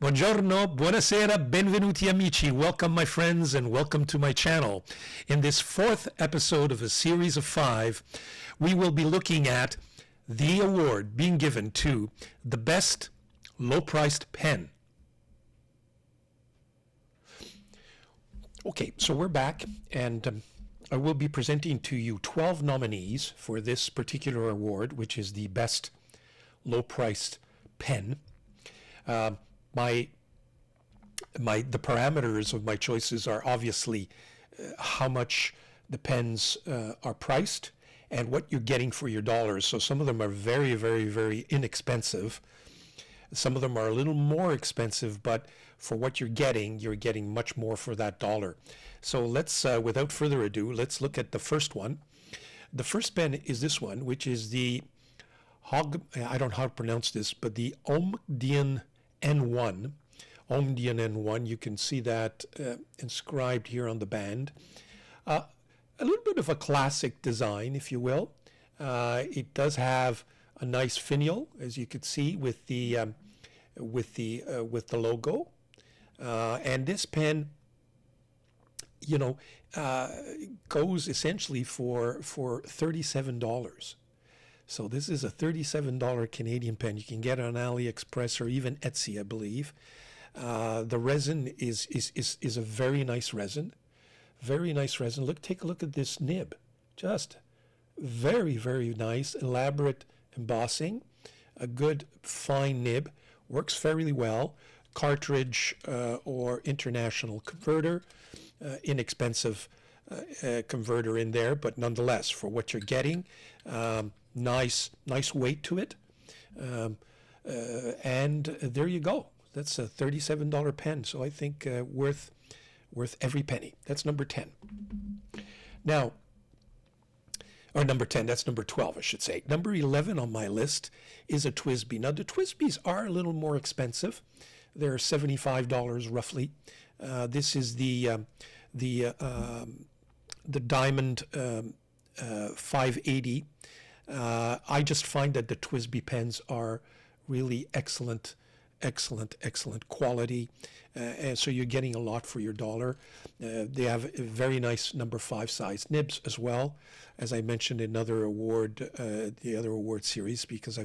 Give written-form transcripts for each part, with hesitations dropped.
Buongiorno, buonasera, benvenuti amici. Welcome my friends and welcome to my channel. In this fourth episode of a series of 5, we will be looking at the award being given to the best low-priced pen. Okay, so we're back and I will be presenting to you 12 nominees for this particular award, which is the best low-priced pen. The parameters of my choices are obviously how much the pens are priced and what you're getting for your dollars. So some of them are very, very, very inexpensive. Some of them are a little more expensive, but for what you're getting much more for that dollar. So let's, without further ado, let's look at the first one. The first pen is this one, which is the I don't know how to pronounce this, but the Homgdian N1. Homgdian N1, you can see that inscribed here on the band. A little bit of a classic design, if you will. It does have a nice finial, as you can see, with the logo. And this pen, you know, goes essentially for $37. So this is a $37 Canadian pen. You can get it on AliExpress or even Etsy, I believe. The resin is a very nice resin. Very nice resin. Take a look at this nib. Just very, very nice, elaborate embossing. A good, fine nib. Works fairly well. Cartridge or international converter. Inexpensive converter in there, but nonetheless, for what you're getting, nice weight to it. And there you go. That's a $37 pen, so I think worth every penny. That's number 10. Now, or number 10, that's number 12, I should say. Number 11 on my list is a TWSBI. Now, the TWSBIs are a little more expensive. They're $75 roughly. This is the Diamond 580. I just find that the TWSBI pens are really excellent quality, and so you're getting a lot for your dollar. They have a very nice number 5 size nibs as well, as I mentioned in another award, the other award series, because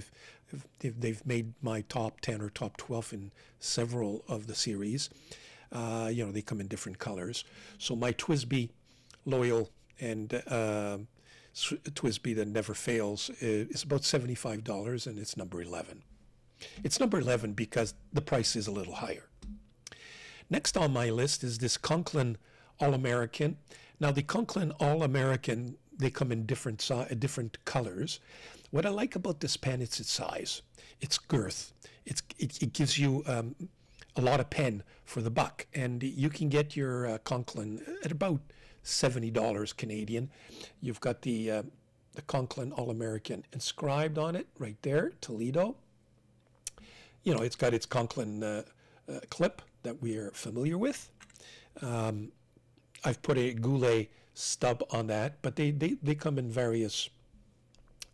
they've made my top 10 or top 12 in several of the series. You know, they come in different colors. So my TWSBI loyal and TWSBI that never fails is about $75, and it's number 11. It's number 11 because the price is a little higher. Next on my list is this Conklin All American. Now the Conklin All American, they come in different colors. What I like about this pen is its size, its girth. It gives you a lot of pen for the buck, and you can get your Conklin at about $70 Canadian. You've got the Conklin All American inscribed on it right there, Toledo. You know, it's got its Conklin clip that we are familiar with. I've put a Goulet stub on that, but they come in various,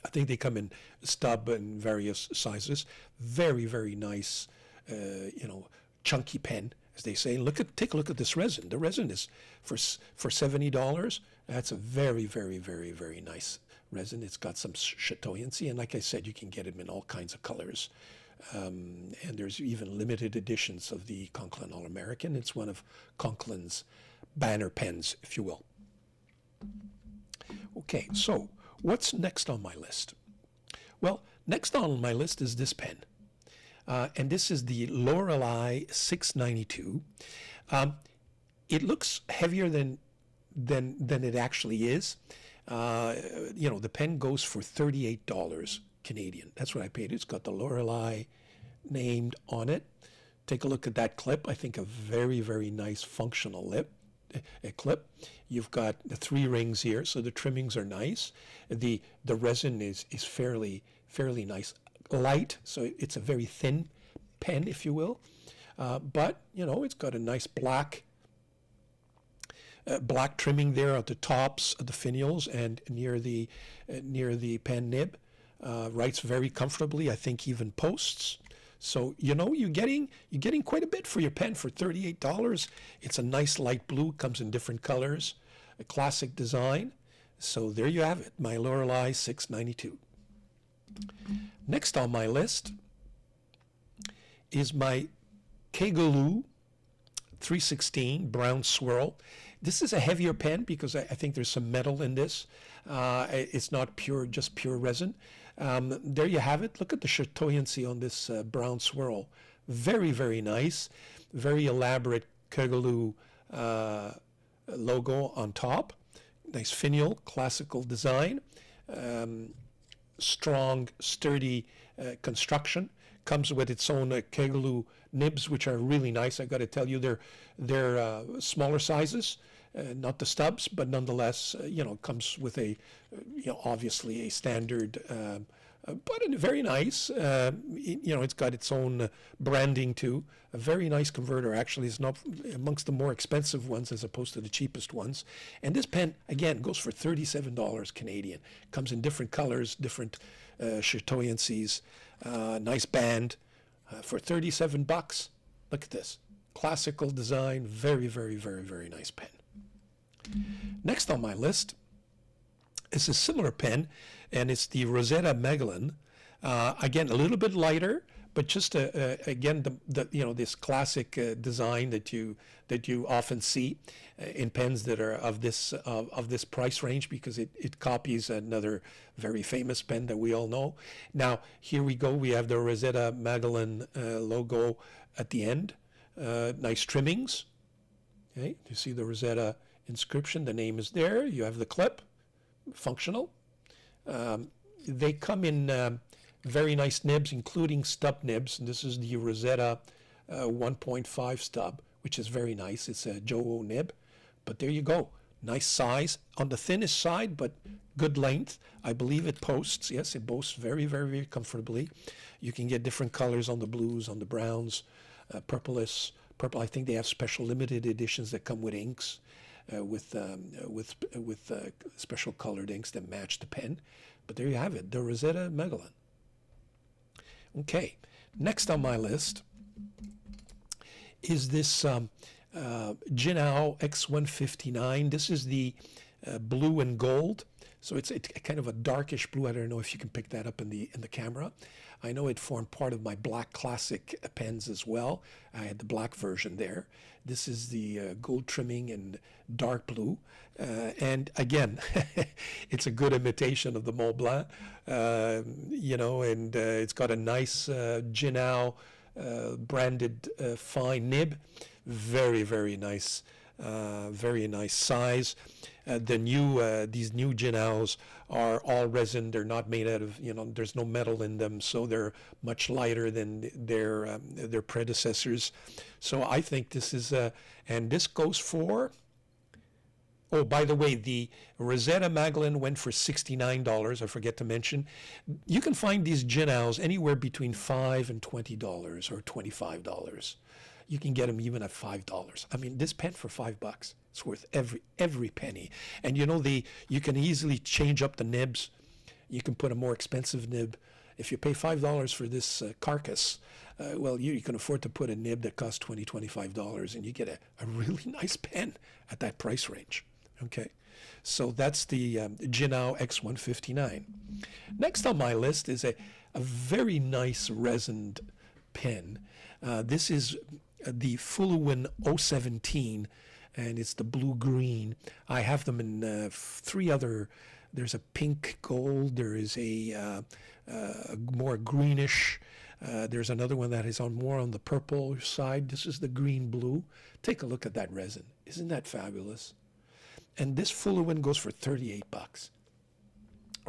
I think they come in stub in various sizes. Very, very nice, you know, chunky pen, as they say. Take a look at this resin. The resin is for $70. That's a very, very, very, very nice resin. It's got some chatoyancy, and like I said, you can get them in all kinds of colors. And there's even limited editions of the Conklin All American. It's one of Conklin's banner pens, if you will. Okay, so what's next on my list? Well, next on my list is this pen. And this is the Loreli 692. It looks heavier than it actually is. You know, the pen goes for $38 Canadian. That's what I paid. It's got the Loreli named on it. Take a look at that clip. I think a very, very nice functional clip. You've got the 3 rings here, so the trimmings are nice. The resin is fairly nice. Light, so it's a very thin pen, if you will. But, you know, it's got a nice black trimming there at the tops of the finials and near the pen nib. Writes very comfortably, I think even posts. So you're getting quite a bit for your pen for $38. It's a nice light blue, comes in different colors, a classic design. So there you have it, my Loreli 692. Next on my list is my Kaigelu 316 brown swirl. This is a heavier pen because I think there's some metal in this. It's not just pure resin. There you have it. Look at the chatoyancy on this brown swirl. Very, very nice. Very elaborate Kaigelu logo on top. Nice finial, classical design. Strong, sturdy construction. Comes with its own Kaigelu nibs, which are really nice. I got to tell you, they're smaller sizes, not the stubs, but nonetheless, comes with a, obviously a standard, but very nice. It's got its own branding too. A very nice converter. Actually, it's not amongst the more expensive ones as opposed to the cheapest ones. And this pen again goes for $37 Canadian. Comes in different colors, different chatoyancies. Nice band for $37. Look at this. Classical design. Very, very, very, very nice pen. Next on my list is a similar pen, and it's the Rosetta Magellan. Again, a little bit lighter, but just again this classic design that you often see in pens that are of this price range, because it copies another very famous pen that we all know. Now here we go. We have the Rosetta Magellan logo at the end. Nice trimmings. Okay, you see the Rosetta inscription. The name is there. You have the clip, functional. They come in very nice nibs, including stub nibs. And this is the Rosetta 1.5 stub, which is very nice. It's a Joe nib. But there you go. Nice size. On the thinnest side, but good length. I believe it posts. Yes, it posts very, very, very comfortably. You can get different colors on the blues, on the browns, purple. I think they have special limited editions that come with inks, with special colored inks that match the pen. But there you have it, the Rosetta Magellan. Okay, next on my list is this Jinhao X159. This is the blue and gold. So it's kind of a darkish blue. I don't know if you can pick that up in the camera. I know it formed part of my black classic pens as well. I had the black version there. This is the gold trimming and dark blue. And again, it's a good imitation of the Mont Blanc, and it's got a nice Jinhao branded fine nib. Very, very nice. Very nice size. These new Jinhaos are all resin. They're not made out of, there's no metal in them, so they're much lighter than their predecessors. So I think this is, and this goes for, oh, by the way, the Rosetta Magellan went for $69. I forget to mention. You can find these Jinhaos anywhere between $5 and $20 or $25. You can get them even at $5. I mean, this pen for $5, it's worth every penny. And you can easily change up the nibs. You can put a more expensive nib. If you pay $5 for this carcass, well, you can afford to put a nib that costs $20, $25, and you get a really nice pen at that price range. Okay, so that's the Jinhao X159. Next on my list is a very nice resined pen. This is the Fuliwen 017, and it's the blue-green. I have them in three other. There's a pink gold. There is a more greenish. There's another one that is more on the purple side. This is the green-blue. Take a look at that resin. Isn't that fabulous? And this Fuliwen goes for $38.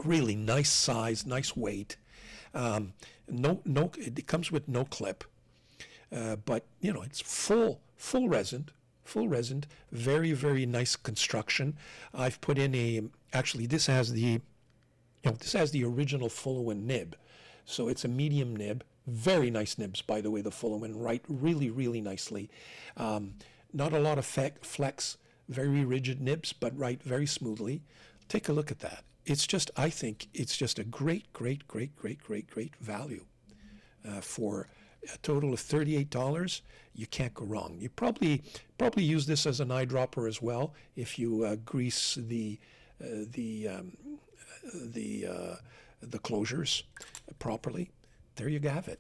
Really nice size, nice weight. It comes with no clip. But it's full resin, very, very nice construction. I've put in actually this has the original Fuliwen nib, so it's a medium nib. Very nice nibs, by the way. The Fuliwen write really, really nicely. Not a lot of flex, very rigid nibs, but write very smoothly. Take a look at that. I think it's just a great value for a total of $38. You can't go wrong. You probably use this as an eyedropper as well if you grease the closures properly. There you have it.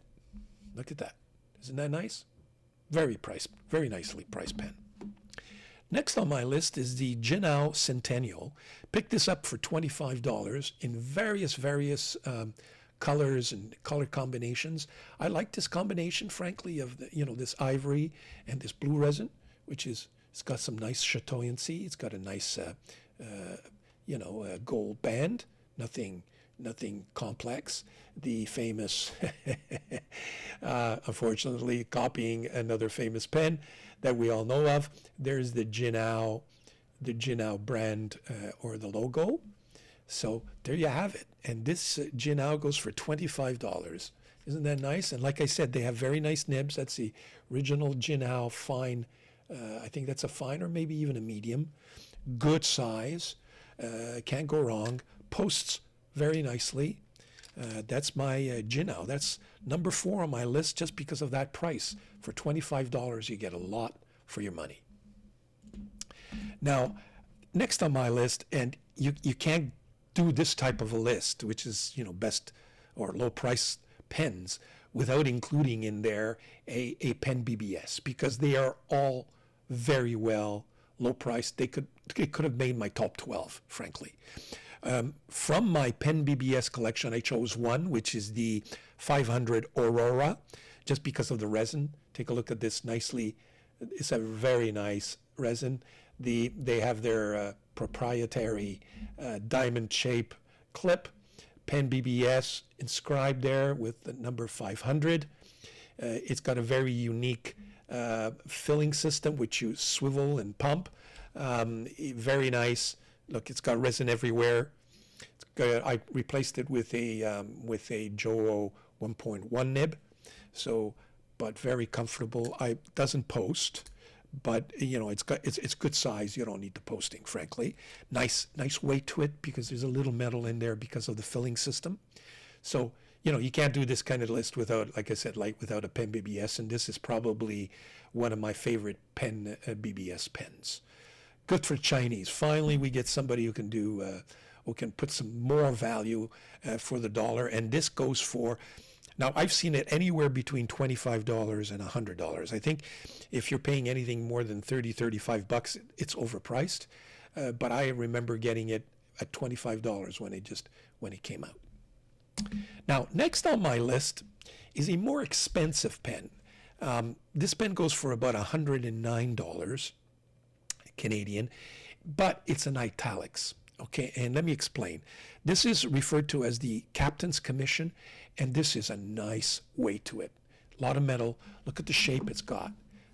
Look at that. Isn't that nice? Very nicely priced pen. Next on my list is the Jinhao Centennial. Picked this up for $25 in various colors and color combinations. I like this combination, frankly, of this ivory and this blue resin, which it's got some nice chatoyancy. It's got a nice gold band. Nothing complex. The famous, unfortunately, copying another famous pen that we all know of. There's the Jinhao brand or the logo. So there you have it. And this Jinhao goes for $25. Isn't that nice? And like I said, they have very nice nibs. That's the original Jinhao fine. I think that's a fine or maybe even a medium. Good size. Can't go wrong. Posts very nicely. That's my Jinhao. That's number 4 on my list just because of that price. For $25, you get a lot for your money. Now, next on my list, and you can't do this type of a list, which is, best or low price pens, without including in there a Penbbs, because they are all very well low priced. It could have made my top 12, frankly. From my Penbbs collection, I chose one, which is the 500 Aurora, just because of the resin. Take a look at this nicely. It's a very nice resin. They have their proprietary diamond shape clip, Penbbs inscribed there with the number 500. It's got a very unique filling system, which you swivel and pump. Very nice. Look, it's got resin everywhere. I replaced it with a Joe 1.1 nib, but very comfortable. It doesn't post, but it's good size. You don't need the posting, frankly. Nice weight to it because there's a little metal in there because of the filling system. So you can't do this kind of list without, like I said, without a Penbbs, and this is probably one of my favorite BBS pens. Good for Chinese. Finally, we get somebody who can put some more value for the dollar, and this goes for. Now, I've seen it anywhere between $25 and $100. I think if you're paying anything more than $35, it's overpriced. But I remember getting it at $25 when it came out. Now, next on my list is a more expensive pen. This pen goes for about $109 Canadian, but it's an Italix. Okay, and let me explain. This is referred to as the Captain's Commission, and this is a nice weight to it. A lot of metal. Look at the shape it's got.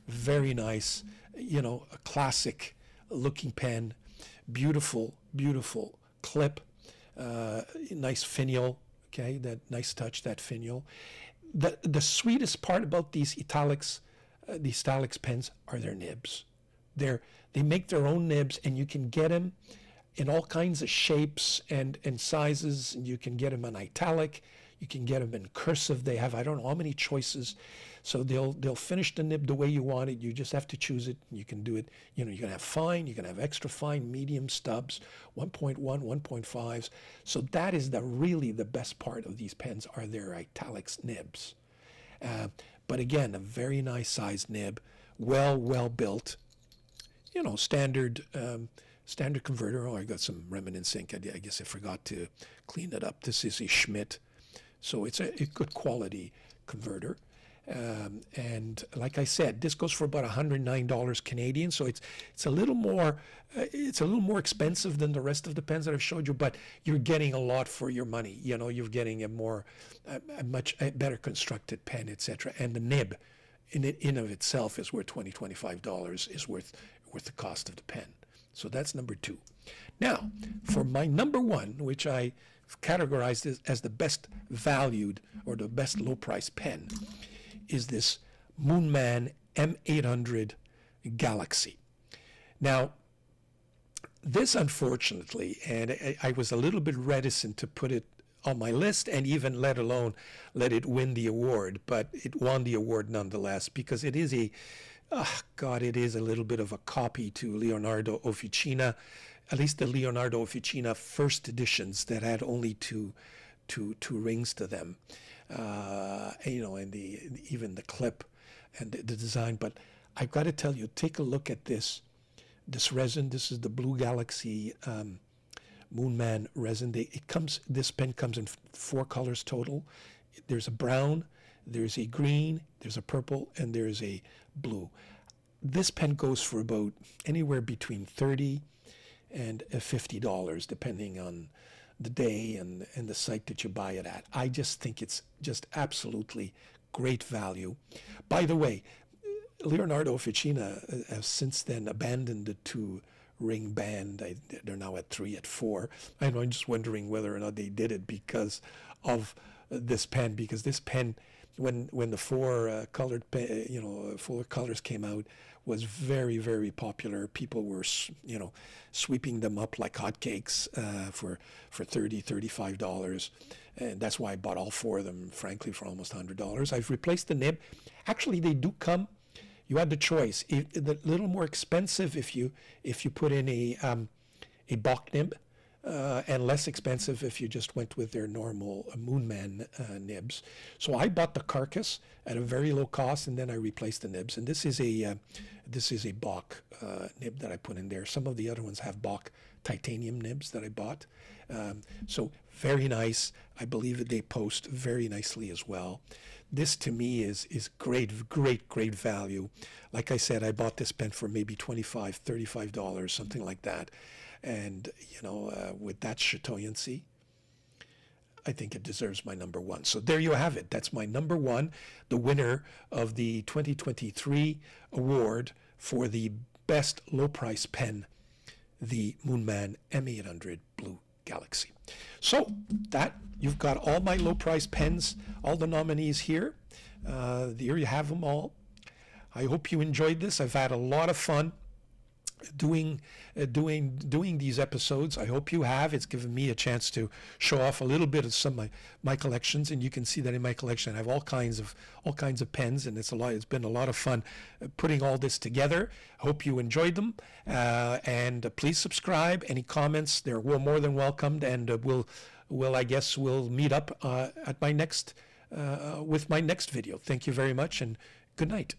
Very nice, a classic looking pen. Beautiful, beautiful clip. Nice finial, okay, that nice touch, that finial. The sweetest part about these Italix pens are their nibs. They make their own nibs, and you can get them in all kinds of shapes and sizes. And you can get them in italic, you can get them in cursive. They have, I don't know how many choices. So they'll finish the nib the way you want it. You just have to choose it. You can do it. You can have fine, you can have extra fine, medium stubs, 1.1, 1.5s. So that is really the best part of these pens are their Italix nibs. But again, a very nice sized nib, well built. Standard converter. Oh, I got some remnants ink. I guess I forgot to clean it up. This is a Schmidt, so it's a good quality converter. And like I said, this goes for about $109 Canadian. So it's a little more expensive than the rest of the pens that I've showed you, but you're getting a lot for your money. You're getting a much better constructed pen, etc. And the nib in of itself is worth $25 is worth the cost of the pen. So that's number 2. Now, for my number 1, which I categorized as the best valued or the best low price pen, is this Moonman M800 Galaxy. Now, this unfortunately, and I was a little bit reticent to put it on my list, and even let alone let it win the award. But it won the award nonetheless, because it is a, it is a little bit of a copy to Leonardo Officina, at least the Leonardo Officina first editions that had only two rings to them, and even the clip and the design. But I've got to tell you, take a look at this resin. This is the Blue Galaxy Moonman resin. This pen comes in 4 colors total. There's a brown, there's a green, there's a purple, and there's a blue. This pen goes for about anywhere between $30 and $50, depending on the day and the site that you buy it at. I just think it's just absolutely great value. By the way, Leonardo Officina has since then abandoned the 2-ring band. They're now at 3, at 4. I'm just wondering whether or not they did it because of this pen, because this pen, when the 4 colored, 4 colors came out, was very, very popular. People were, sweeping them up like hotcakes for $30, $35. And that's why I bought all 4 of them, frankly, for almost $100. I've replaced the nib. Actually, they do come. You had the choice. A little more expensive if you put in a Bach nib, and less expensive if you just went with their normal Moonman nibs. So I bought the carcass at a very low cost, and then I replaced the nibs. And this is a Bach nib that I put in there. Some of the other ones have Bach titanium nibs that I bought. So very nice. I believe that they post very nicely as well. This to me is great value. Like I said, I bought this pen for maybe $25, $35, something like that. And, with that chatoyancy, I think it deserves my number 1. So there you have it. That's my number 1, the winner of the 2023 award for the best low-price pen, the Moonman M800 Blue Galaxy. So that, you've got all my low-price pens, all the nominees here. Here you have them all. I hope you enjoyed this. I've had a lot of fun doing these episodes. I hope you have. It's given me a chance to show off a little bit of some of my collections, and you can see that in my collection I have all kinds of pens, and it's been a lot of fun putting all this together. I hope you enjoyed them, and please subscribe. Any comments, they're more than welcomed, and we'll meet up at my next with my next video. Thank you very much, and good night.